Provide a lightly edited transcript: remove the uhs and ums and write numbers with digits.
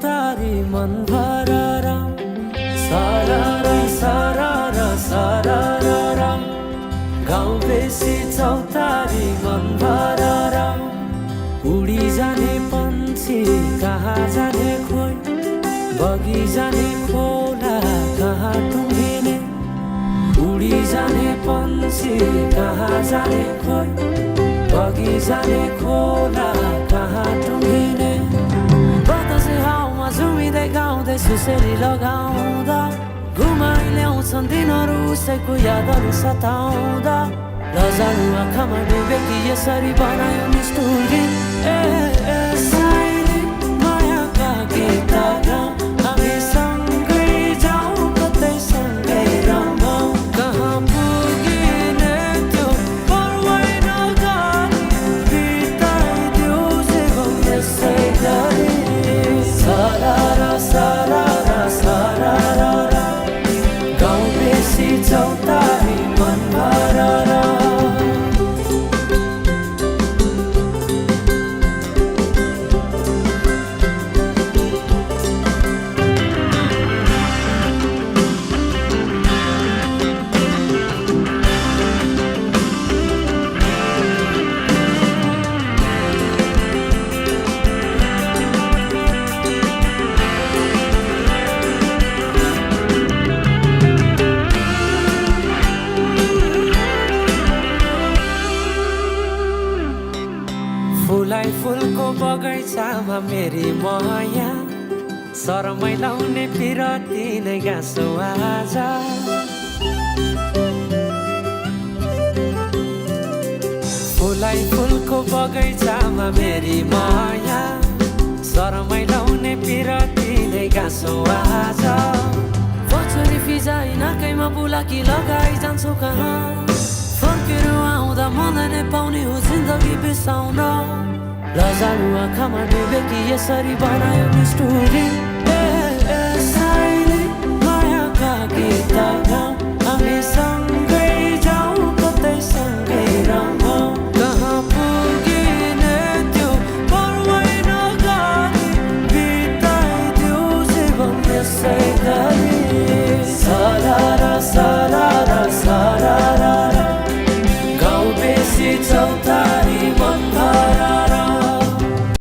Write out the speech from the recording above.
चौतारी मन भरर सरर सरर सरर गाउँ बेसी चौतारी मन भरर उडी जाने पन्छी कहाँ जाने खोइ बगी जाने खोला कहाँ टुङ्गिने उडी जाने पन्छी कहाँ जाने खोइ बगी जाने खोला कहाँ टुङ्गिने बतासे हाउमा झुमिँदै गाउँदै सुसेरी लगाउँदा घुमाइ ल्याउँछन् दिनहरू उसैको यादहरू सताउँदा लजालु आँखामा डुबेकी यसरी बनायो निष्ठुरी साइली मायाका गीत गाउँ हामी सँगै जाउँ कतै सँगै रमाउँ कहाँ पुगिने त्यो पर्वै नगरी बिताइदियो जीवन यसै गरी सरर सरर सरर गाउँ बेसी चौतारी मन भरर फुलाई फुलको बगैँचामा मेरी माया शरमै लाउने पिरती नै गाँसो आज फुलाई फुलको बगैँचामा मेरी माया शरमै लाउने पिरती नै गाँसो आज पछाडि फिजाइ नाकैमा बुलाकी लगाइ जान्छौ कहाँ फर्केर आउँदा मलाई नै पाउने हो जिन्दगी बिसाउन लजालु आँखामा डुबेकी यसरी बनायो निष्ठुरी